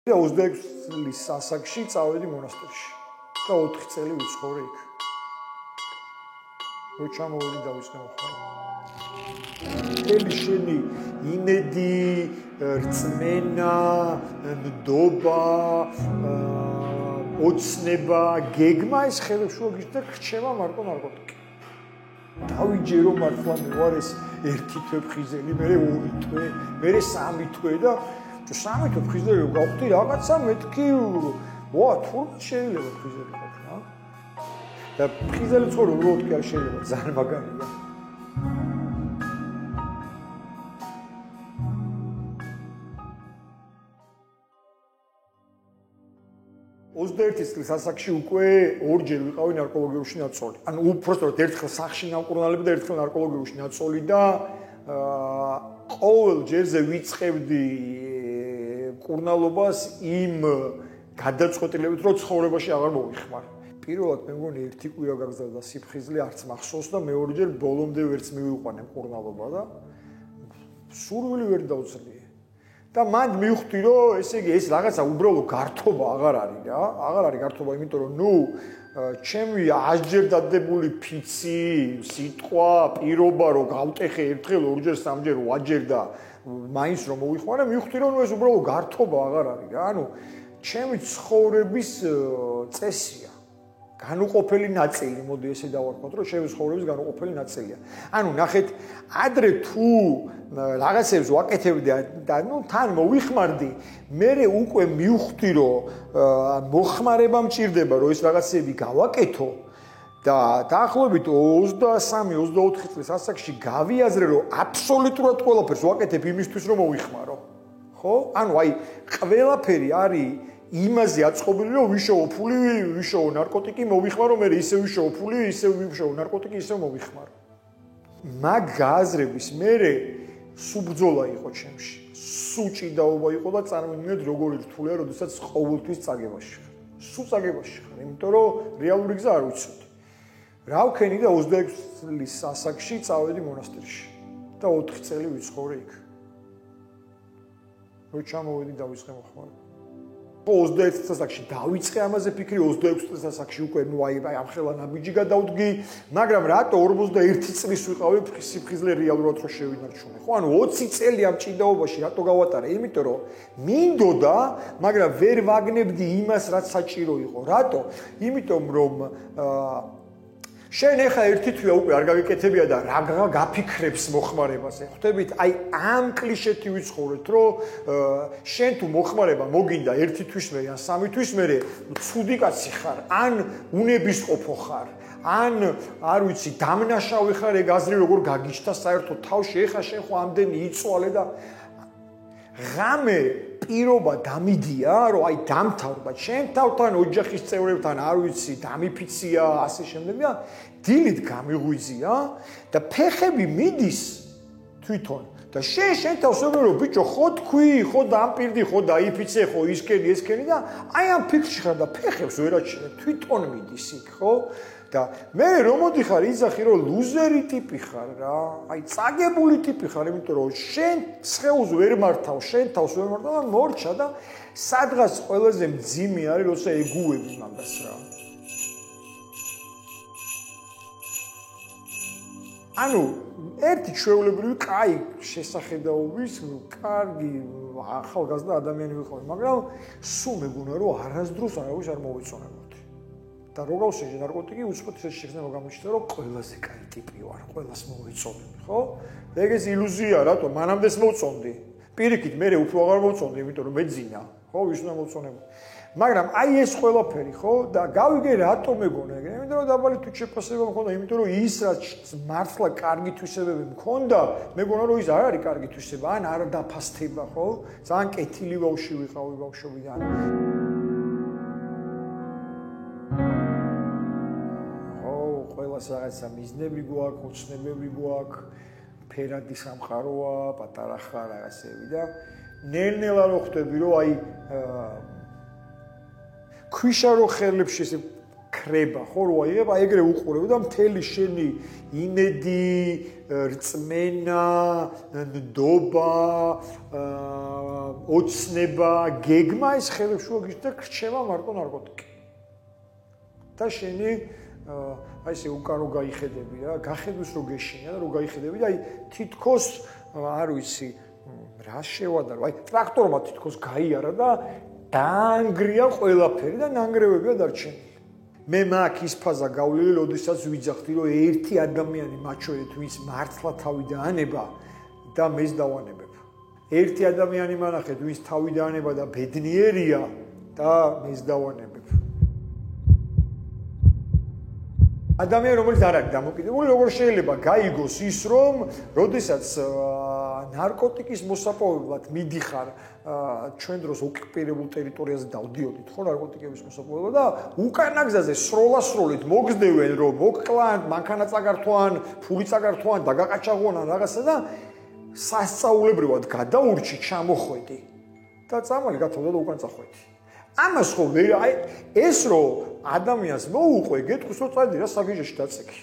26 წლის ასაკში წავედი მონასტერში და 4 წელი ვიცხოვრე იქ. რო ჩამოვედი და ვისწრე მოხდა. ელი შენი იმედი, რწმენა, ნდობა, ოცნება, გეგმა ეს ხელებში გიჟდა რჩება მარტო ნარკოტიკი. დავიჯერო მართლა მე ვარ ეს ერთი თვე ფხიზელი, მე 2 თვე, მე 3 თვე და 3 თვე ფხიზელი გავხდი რაღაცა მეთქი ვა თურმე შეიძლება ფხიზელი ყოფნა და ფხიზელი ცხოვრ უბრალოდ კი არ შეიძლება ძალიან მაგარია. წლის ასაკში უკვე ორჯერ ვიყავი ნარკოლოგიაში ნაცოლი. ანუ უბრალოდ ერთხელ სახში ნავკურნალები და ერთხელ ნარკოლოგიაში ნაცოლი და ყოველ ჯერზე ვიწყებდი კურნალობას იმ გადაწყვეტილებით, რომ ცხოვრებაში აღარ მოვიხმარ. პირველად მე მგონი 1 კვირა გაგზავნა სიფხიზლე არც მახსოვს და მეორეჯერ ბოლომდე ვერც მივიყვანე კურნალობა და სურვილი ვერ დავძლია. და მანდ მივხვდი რომ ესე იგი ეს რაღაცა უბრალოდ გართობა აღარ არის რა. აღარ არის გართობა, იმიტომ რომ ჩემი ასჯერ დადებული ფიცი, სიტყვა, პირობა რომ გავტეხე ერთხელ, ორჯერ, 3ჯერ, 8ჯერ და მაინც რომ მოვიხმარე, მივხვდი რომ ეს უბრალოდ გართობა აღარ არის რა. ანუ ჩემი ცხოვრების წესია. განუყოფელი ნაწილი, მოდი ესე დავარქვათ, რომ ჩემი ცხოვრების განუყოფელი ნაწილია. ანუ ნახეთ, ადრე თუ რაღაცებს ვაკეთებდი და თან მოვიხმარდი, მე უკვე მივხვდი, რომ მოხმარება მჭირდება, რომ ეს რაღაცები გავაკეთო და დაახლოებით 23-24 წლის ასაკში გავიაზრე, რომ აბსოლუტურად ყველაფერს ვაკეთებ იმისთვის, რომ მოვიხმარო. ხო? ანუ აი, ყველაფერი არის იმაზე აწყობილი, რომ ვიშოვო ფული, ვიშოვო ნარკოტიკი, მოვიხმარო, მე ისე ვიშოვო ფული, ისე ვიშოვო ნარკოტიკი, ისე მოვიხმარო. მაგ გააზრების მერე სუბძოლა იყო ჩემში. სუჭიდაობა იყო და წარმოვიდგინეთ როგორი რთულია, როდესაც ყოველთვის წაგებაში ხარ. სულ წაგებაში ხარ, იმიტომ რომ რეალური გზა არ ვიცოდი. რა ვქენი და 26 წლის ასაკში წავედი მონასტერში და 4 წელი ვიცხოვრე იქ. რო ჩამოვედი და ვისწრე მოხმარ. 26 წლის ასაკში დავიწყე ამაზე ფიქრი, 26 წლის ასაკში უკვე აი ამხელა ნაბიჯი გადავდგი, მაგრამ რატო 41 წლის ვიყავი სიფხიზლე რეალურად რო შევინარჩუნე. ხო, ანუ 20 წელი ამ ჭიდაობაში რატო გავატარე? იმიტომ რომ მინდოდა, მაგრამ ვერ ვაგნებდი იმას, რაც საჭირო იყო. რატო? იმიტომ რომ შენ ეხა ერთი თვე უკვე არ გაგიკეთებია და რა გაფიქრებს მოხმარებაზე. ხვდებით, აი ამ კლიშეთი ვიცხოვრეთ, რომ შენ თუ მოხმარება მოგინდა 1 თვის მერე ან 3 თვის მერე, ცუდი კაცი ხარ, ან უნებისყოფო ხარ, ან არ ვიცი, დამნაშავე ხარ, ეგ აზრი როგორ გაგიჩნდა საერთოდ თავში, ეხა შენ ხო ამდენი იწვალე და ღამე პირობა დამიდია, რომ აი დამთავრდა ჩემთან, ოჯახის წევრებთან, არ ვიცი, დამიფიცია, ასე შემდეგ და დილით გამიღვიძია და ფეხები მიდის თვითონ და შენ თავს ვეუბნები, რომ ბიჭო, ხო თქვი, ხო დამპირდი, ხო დაიფიცე, ხო ისკენი, ესკენი და აი ამ ფიქრში ხარ და ფეხებს ვერ აჩინე, თვითონ მიდის იქ, ხო? და მე რომ მოდიხარ იზახი რომ ლუზერი ტიპი ხარ რა, აი წაგებული ტიპი ხარ, იმიტომ რომ შენ სხეულს ვერ მართავ, შენ თავს ვერ მართავ და მორჩა და სადღაც ყველაზე მძიმე არის, როცა ეგუები მაგას რა. ანუ ერთი ჩვეულებრივი კაი შესახედაობის, კარგი ახალგაზრდა ადამიანი ვიყავი, მაგრამ სულ მეგონა რომ არასდროს არავის არ მოვეწონებოდი. და რო გავსეჯე ნარკოტიკი, უცბად ისე შეგრძნება გამიჩნდა, რომ ყველაზე კაი ტიპი ვარ, ყველას მოვეწონები, ხო? ეგ ეს ილუზია, რატო? მანამდეც მოვწონდი. პირიქით, მე უფრო აღარ მოვწონდი, იმიტომ რომ მეძინა, ხო, ვის უნდა მოვწონებო. მაგრამ აი ეს ყველაფერი, ხო? და გავიგე რატო მეგონა ეგ, იმიტომ რომ დაბალი თვითშეფასება მქონდა, იმიტომ რომ ის რაც მართლა კარგი თვისებები მქონდა, მეგონა რომ ის არ არის კარგი თვისება, ან არ დაფასდება, ხო? ძალიან კეთილი ბავშვი ვიყავი ბავშვობიდან. ყველას რაღაცა მიზნები გვაქვს, ოცნებები გვაქვს, ფერადი სამყაროა, პატარა ხარ რაღაცები და ნელ-ნელა რო ხვდები, რომ აი ქვიშა რო ხელებში ესე ქრება, ხო, რო აიღებ, აი ეგრე უყურებ და მთელი შენი იმედი, რწმენა, ნდობა, ოცნება, გეგმა ეს ხელებში ვაგიშ და გრჩება მარტო ნარკოტიკი. და შენი აი ესე უკან რო გაიხედები რა, გახედვის რო გეშინია და რო გაიხედები და აი თითქოს არ ვიცი რა შევადარო, აი ტრაქტორმა თითქოს გაიარა და დაანგრია ყველაფერი და ნანგრევებია დარჩენილი. მე მაგ ის ფაზა გავლილი, როდესაც ვიძახდი, რომ ერთი ადამიანი მაჩვენეთ, ვინც მართლა თავი დაანება და მეს დავანებებ. ერთი ადამიანი მანახეთ, ვინც თავი დაანება და ბედნიერია და მეს დავანებებ. ადამიანი, რომელიც არ არის დამოკიდებული, როგორ შეიძლება გაიგოს ის, რომ როდესაც ნარკოტიკის მოსაპოვებლად მიდიხარ ჩვენ დროს ოკუპირებულ ტერიტორიაზე დავდიოდით ხო ნარკოტიკების მოსაპოვებლად და უკანაგზაზე სროლა-სროლით მოგზდევენ რომ მოკლან, მანქანა წაგართვან, ფული წაგართვან, დაგაყაჩაღონ რაღაცა და სასწაულებრივად გადაურჩი ჩამოხვედი და წამალი გათავდა და უკან წახვედი. ამას ხო აი ეს რომ ადამიანს მოუყვე, გეტყვის რომ წადი რა საგიჟეში დაწექი.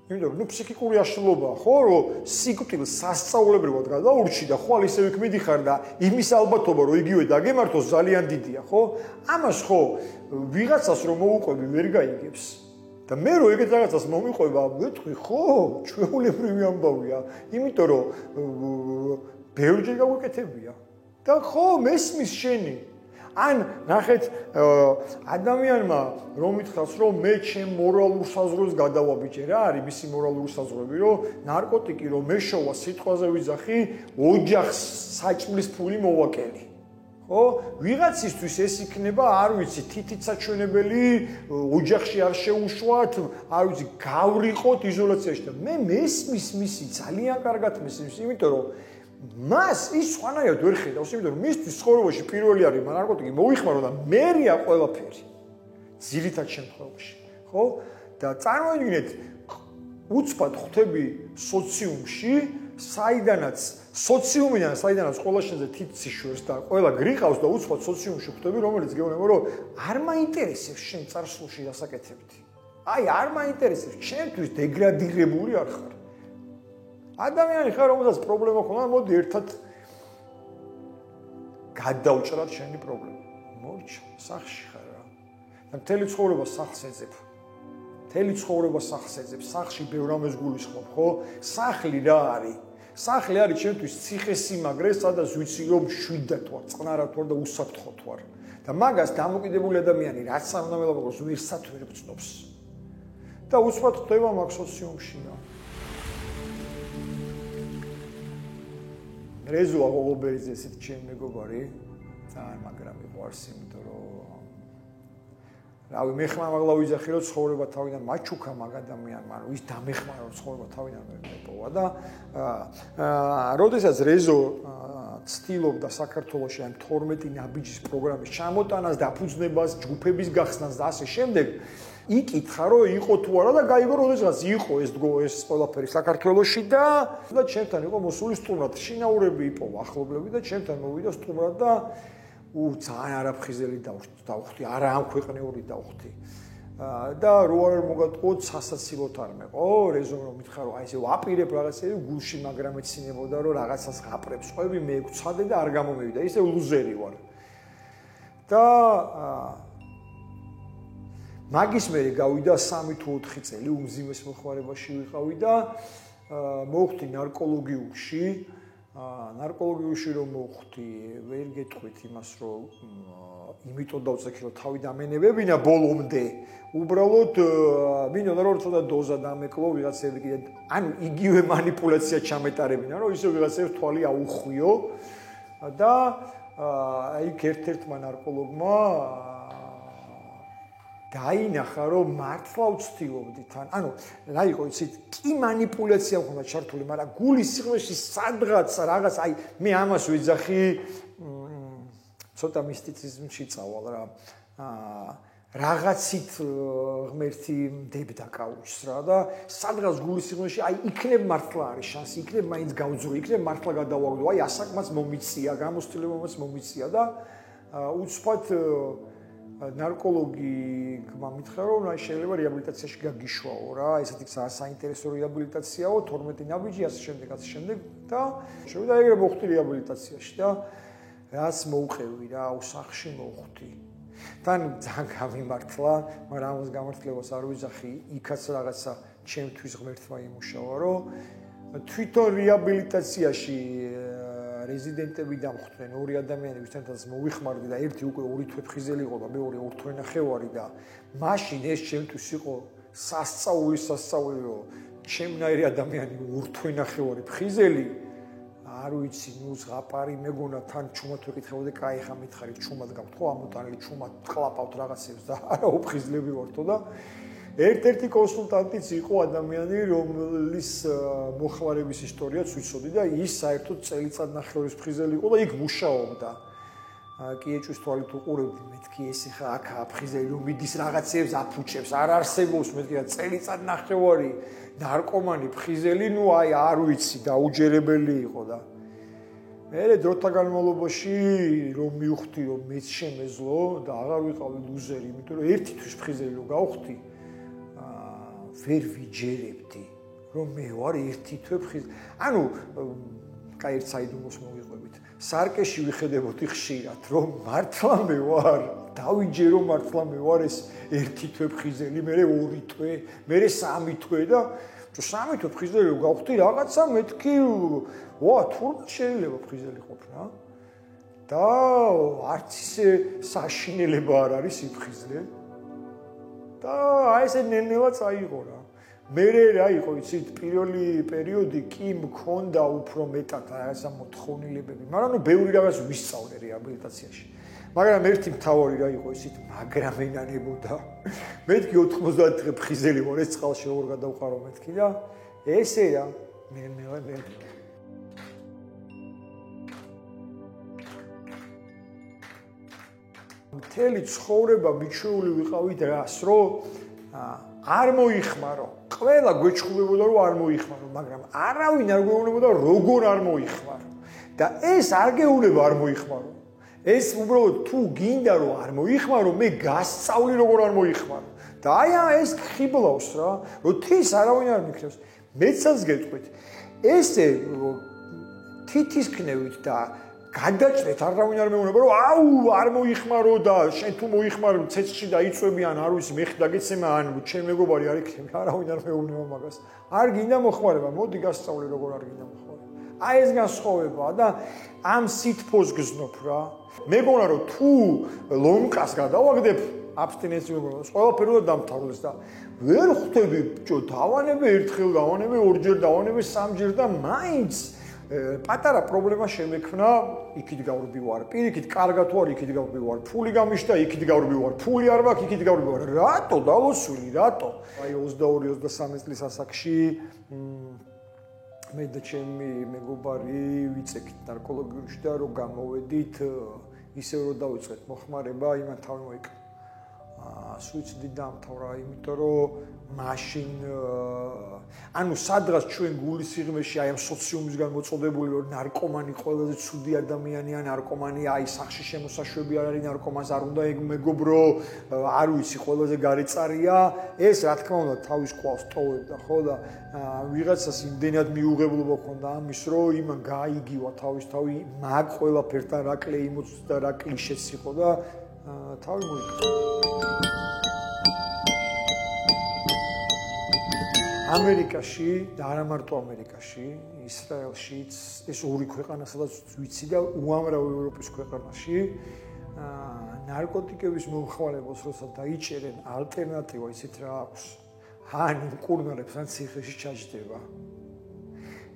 იმიტომ რომ ფსიქიკური აშლილობაა ხო რომ სიკვდილს სასწაულებრივად გადაურჩი და ხვალ ისევ იქ მიდიხარ და იმის ალბათობა რომ იგივე დაგემართოს ძალიან დიდია ხო ამას ხო ვიღაცას რომ მოუყვები ვერ გაიგებს და მე რომ ეგეთ რაღაცას მომიყვება მეთქვი ხო ჩვეულებრივი ამბავია იმიტომ რომ ბევრჯერ გავუკეთებია და ხო მესმის შენი ან ნახეთ ადამიანმა რომ ითხრას რომ მე ჩემ მორალურ საზღვრებს გადავაბიჭე რა არის მისი მორალური საზღვრები რომ ნარკოტიკი რომ მეშოვა სიტყვაზე ვიძახი ოჯახს საჭმლის ფული მოვაკელი ხო ვიღაცისთვის ეს იქნება არ ვიცი თითით საჩვენებელი ოჯახში არ შეუშვათ არ ვიცი გავრიყოთ იზოლაციაში და მე მესმის მისი ძალიან კარგად მესმის იმიტომ რომ მას ის სხვანაირად ვერ ხედავს, იმიტომ რომ მისთვის ცხოვრებაში პირველი არის ნარკოტიკი მოიხმარო და მერია ყველაფერი. ძირითად შემთხვევაში, ხო? და წარმოიდგინეთ, უცბად ხვდები სოციუმში, საიდანაც ყველა შენზე თითი შვერს და ყველა გრიყავს და უცბად სოციუმში ხვდები, რომელიც გეუბნება, რომ არ მაინტერესებს შენ წარსულში დასაკეთებდი. აი, არ მაინტერესებს, ჩემთვის დეგრადირებული არ ხარ. ადამიანი ხარ რომელსაც პრობლემა ქონდა მოდი ერთად გადავჭრათ შენი პრობლემა მორჩა სახში ხარ რა და მთელი ცხოვრება სახლს ეძებ სახში ბევრ ამას გულისხმობ ხო სახლი რა არის სახლი არის ჩემთვის ციხესიმაგრე სადაც ვიცი რომ შვიდად ვარ წყნარად ვარ და უსაფრთხოდ ვარ და მაგას დამოკიდებული ადამიანი რაც არ უნდა მელაპარაკოს ვერსად ვერ გწნობს და უცბად ხდება მაგ სოციუმშია რეზოა გოგობერიძე ესეთ ჩემი მეგობარი ძალიან მაგრამ მიყვარს იმიტომ რომ რავი მეხმარმა ვიძახი რომ ცხოვრება თავიდან მაჩუქა მაგ ადამიანმა ანუ ის დამეხმარა რომ ცხოვრება თავიდან ვერ მეპოვა და როდესაც რეზო ცდილობდა საქართველოში ამ 12 ნაბიჯის პროგრამის ჩამოტანას და ფუძნებას ჯგუფების გახსნას და ასე შემდეგ იკითხა რომ იყო თუ არა და გაიგო როდესაც იყო ეს ყველაფერი საქართველოში და ჩემთან იყო მოსული სტუმრად შინაურები იპოვა ახლობლები და ჩემთან მოვიდა სტუმრად და ძალიან არაფხიზელი დავხვდი არა ამ ქვეყნიური დავხვდი და რო არ მოგატყუოთ სასაცილოთ არ მეყო რეზომ რომ მითხარ რომ აი ესე ვაპირებ რაღაცები გულში მაგრამ ეცინებოდა რომ რაღაცას ღაპრებს ყვები მე გვცადე და არ გამომივიდა ისე ლუზერი ვარ და მაგის მერე გავიდა 3 თუ 4 წელი უმძიმეს მოხმარებაში ვიყავი და მოვხვდი ნარკოლოგიებში რომ მოვხვდი ვერ გეტყვით იმას რომ იმიტომ დავწექი რომ თავი დამენებებინა ბოლომდე უბრალოდ მინდოდა რომ ცოტა დოზა დამეკლო ვიღაცები კიდე ანუ იგივე манипуляცია ჩამეტარებინა რომ ისე ვიღაცებს თვალი აუხვიო და აი ერთ-ერთმა ნარკოლოგმა დაინახა რომ მართლა ვცდილობდი თან ანუ რა იყო იცით კი манипуляცია მქონდა ჩართული მაგრამ გულის სიღრმეში სადღაც რაღაც აი მე ამას ვიძახი ცოტა მისტიციზმში წავალ რა რაღაცით ღმერთი დებდა კაუჩს რა და სადღაც გულის სიღრმეში აი იქნებ მართლა არის შანსი იქნებ მაინც გავძრო იქნებ მართლა გადავაგდო აი ასაკმაც მომიცია გამოცდილებამაც მომიცია და უცბად ნარკოლოგმა მითხრა, რომ აი შეიძლება რეაბილიტაციაში გაგიშვაო რა, ესეთი საინტერესო რეაბილიტაციაო, 12 ნაბიჯი, ასე შემდეგ და შევიდა ეგრე მოხვდი რეაბილიტაციაში და რაც მოუყევი რა, სახლში მოხვდი. თან ძალიან გამიმართლა, მაგრამ ამას გამართლებას არ ვიძახი, იქაც რაღაცა ჩემთვის ღმერთმა იმუშავა, რომ თვითონ რეაბილიტაციაში რეზიდენტები დამხვდნენ ორი ადამიანი, ვისთანაც მოვიხმარდი და ერთი უკვე 2 თვე ფხიზელი იყო და მეორე 2 თვე ნახევარი და მაშინ ეს ჩემთვის იყო სასწაული, რომ ჩემნაირი ადამიანი 2 თვე ნახევარი ფხიზელი არ ვიცი, ნუ ზღაპარი მეგონა თან ჩუმად ვეკითხებოდი, კაი ხა მითხარი, ჩუმად გაქვთ ხო, ამოტანილი ჩუმად ყლაპავთ რაღაცებს და არა უფხიზლები ვართო და ერთ-ერთი კონსულტანტიც იყო ადამიანი, რომლის მოხმარების ისტორიაც ვიცოდი და ის საერთოდ წელიწადნახევრის ფხიზელი იყო და იქ მუშაობდა. კი ეჭვის თვალით უყურებდი, მეთქი ეს ხა აქ ფხიზელი რომ მიდის რაღაცებს აფუჩებს, არ არსებობს მეთქი და წელიწადნახევარი ნარკომანი ფხიზელი, ნუ აი არ ვიცი, დაუჯერებელი იყო და მე დროთა განმავლობაში რომ მივხვდი, რომ მეც შემეძლო და აღარ ვიყავი ლუზერი, იმიტომ რომ ერთი თვის ფხიზელი რო გავხდი ვერ ვიჯერებდი, რომ მე ვარ ერთი თვე ფხიზელი. ანუ კაი ერთ საიდუმლოს მოვიყვებით. სარკეში ვიხედებოდი ხშირად, რომ მართლა მე ვარ, დავიჯერო მართლა მე ვარ ეს ერთი თვე ფხიზელი, მე 2 თვე, მე 3 თვე და 3 თვე ფხიზელი რო გავხდი რაღაცა მეთქი, ვა, თურმე შეიძლება ფხიზელი ყოფნა. და არც ისე საშინელება არ არის სიფხიზლე. და აი ესე ნელ-ნელა წაიღო რა. მერე რა იყო, იცით, პირველი პერიოდი კი მქონდა უფრო მეტად რაღაცა მოთხოვნილებები, მაგრამ ნუ ბევრი რაღაც ვისწავლე რეაბილიტაციაში. მაგრამ ერთი მთავარი რა იყო, იცით, მაგრამ ენანებოდა. მეთქი 90 დღე ფხიზელი ვარ, ეს წყალში როგორ გადავყარო მეთქი და ესე რა, ნელ-ნელა მთელი ცხოვრება მიჩვეული ვიყავით რას, რომ არ მოიხმარო. ყველა გვეჩხუბებოდა, რომ არ მოიხმარო, მაგრამ არავინ არ გვეუბნებოდა, როგორ არ მოიხმარო. და ეს არ გეუბნება არ მოიხმარო. ეს უბრალოდ თუ გინდა რომ არ მოიხმარო, მე გასწავლი როგორ არ მოიხმარო. და აი ეს ხიბლავს რა, რომ თის არავინ არ მიქნევს. მეცაც გეტყვით. ესე თითისქნევით და გადაჭრეთ არავინ არ მეუბნება რომ აუ არ მოიხმარო და შენ თუ მოიხმარო ცეცხლში დაიწვევიან არ ვიცი მეხ დაგეცემა ან ჩემ მეგობარი არ იქნება არავინ არ მეუბნება მაგას არ გინდა მოხმარება მოდი გასწავლე როგორ არ გინდა მოხმარება აი ეს განსხვავებაა და ამ სითფოს გზნობ რა მეგონა რომ თუ ლომკას გადავაგდებ აბსტინენციურობას ყველაფერულად დამთავრდეს და ვერ ხვდები ბჭო დავანებე ერთხელ დავანებე ორჯერ დავანებე სამჯერ და მაინც პატარა პრობლემა შემექმნა, იქით გავრბი ვარ. პირიქით კარგად ვარ, იქით გავრბი ვარ. ფული გამიშთა, იქით გავრბი ვარ. ფული არ მაქვს, იქით გავრბი ვარ. რატო დავოსვილი, რატო? აი 22-23 წლის ასაკში მე და ჩემი მეგობარი ვიწექით ნარკოლოგიაში და რომ გამოვედით, ისევ რომ დავიწყეთ მოხმარება, იმან თავი მოიკლა. სუიციდი დაამთავრა, იმიტომ რომ მაშინ ანუ სადღაც ჩვენ გულის სიღრმეში აი ამ სოციუმისგან მოწოდებული რომ ნარკომანი ყველაზე ცუდი ადამიანია, ნარკომანი აი სახში შემოსაშვები არ არის, ნარკომანს არ უნდა მეგობრო, არ ვიცი, ყველაზე გარეწარია, ეს რა თქმა უნდა თავის კვალს ტოვებდა, ხო და ვიღაცას იმდენად მიუღებლობა ჰქონდა ამის, რომ იმან გაიგივა თავისთავი მაგ ყველაფერთან რა კლეიმოც და რა კლიშეც იყო და თავი მოიკლა. ამერიკაში და არა მარტო ამერიკაში, ისრაელშიც, ეს ორი ქვეყანა, სადაც ვიცი და უამრავ ევროპის ქვეყანაში ნარკოტიკების მომხმარებელს როცა დაიჭერენ, ალტერნატივა ისეთ რა აქვს. ან მკურნალებს, ან ციხეში ჩაჯდება.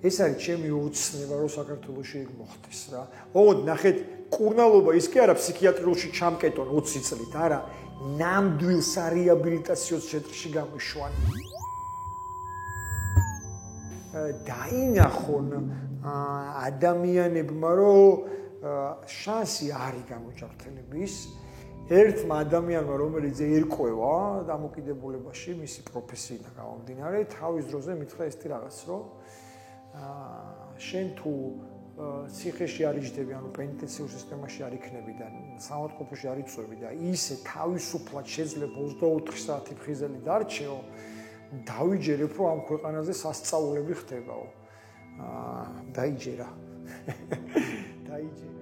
ეს არის ჩემი ოცნება, რომ საქართველოში ეგ მოხდეს რა. ოღონდ ნახეთ, მკურნალობა ის კი არა ფსიქიატრიულში ჩამკეტონ 20 წლით, არა, ნამდვილ სარეაბილიტაციო ცენტრში გამიშვან. დაინახონ ადამიანებმა, რომ შანსი არის გამოჯანმრთელების ერთმა ადამიანმა, რომელიც ერკვევა დამოკიდებულებაში მისი პროფესიიდან გამომდინარე, თავის დროზე მითხრა ესეთი რაღაც, რომ შენ თუ ციხეში არ იჯდები, ანუ პენიტენციურ სისტემაში არ იქნები და სამავთყოფოში არ იწვევი და ისე თავისუფლად შეიძლება 24 საათი ფხიზელი დარჩეო, დავიჯერებ, რომ ამ ქვეყანაზე სასწაულები ხდებაო. დაიჯერა. დაიჯერა.